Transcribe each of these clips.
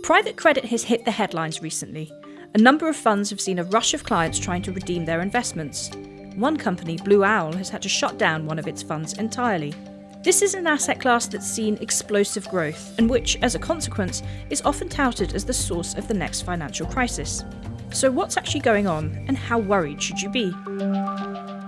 Private credit has hit the headlines recently. A number of funds have seen a rush of clients trying to redeem their investments. One company, Blue Owl, has had to shut down one of its funds entirely. This is an asset class that's seen explosive growth, and which, as a consequence, is often touted as the source of the next financial crisis. So what's actually going on, and how worried should you be?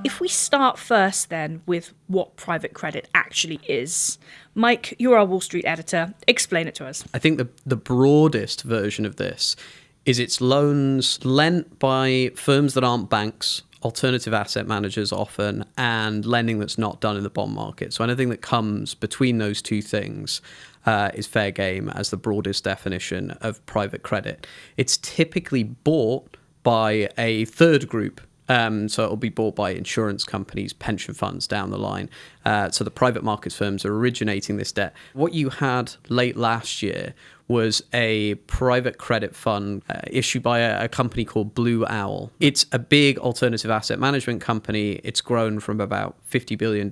If we start first then with what private credit actually is. Mike, you're our Wall Street editor. Explain it to us. I think the broadest version of this is it's loans lent by firms that aren't banks, alternative asset managers often, and lending that's not done in the bond market. So anything that comes between those two things is fair game as the broadest definition of private credit. It's typically bought by a third group. So it'll be bought by insurance companies, pension funds down the line. So the private markets firms are originating this debt. What you had late last year was a private credit fund issued by a company called Blue Owl. It's a big alternative asset management company. It's grown from about $50 billion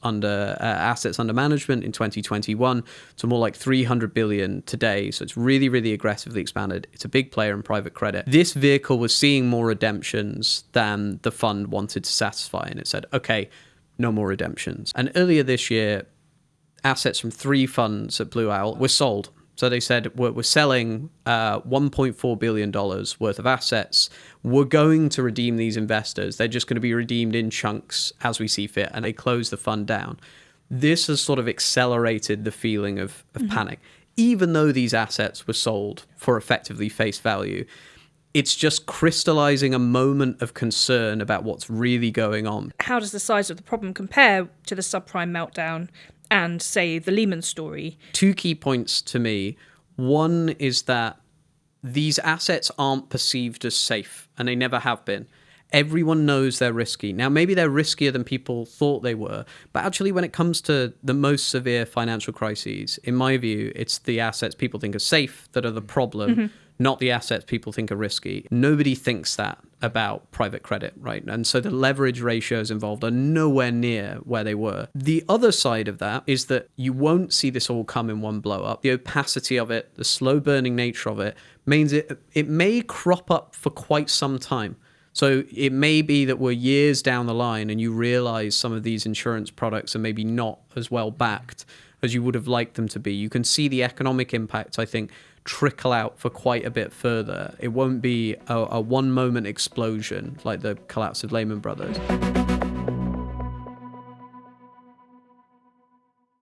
under assets under management in 2021 to more like $300 billion today. So it's really, really aggressively expanded. It's a big player in private credit. This vehicle was seeing more redemptions than the fund wanted to satisfy. And it said, okay, no more redemptions. And earlier this year, assets from 3 funds at Blue Owl were sold. So they said, we're selling $1.4 billion worth of assets. We're going to redeem these investors. They're just going to be redeemed in chunks as we see fit. And they closed the fund down. This has sort of accelerated the feeling of panic. Even though these assets were sold for effectively face value, it's just crystallizing a moment of concern about what's really going on. How does the size of the problem compare to the subprime meltdown and, say, the Lehman story? 2 key points to me. One is that these assets aren't perceived as safe, and they never have been. Everyone knows they're risky. Now, maybe they're riskier than people thought they were, but actually when it comes to the most severe financial crises, in my view, it's the assets people think are safe that are the problem, not the assets people think are risky. Nobody thinks that about private credit, right? And so the leverage ratios involved are nowhere near where they were. The other side of that is that you won't see this all come in one blow up. The opacity of it, the slow burning nature of it means it may crop up for quite some time. So it may be that we're years down the line and you realize some of these insurance products are maybe not as well backed as you would have liked them to be. You can see the economic impact, I think, trickle out for quite a bit further. It won't be a one moment explosion like the collapse of Lehman Brothers.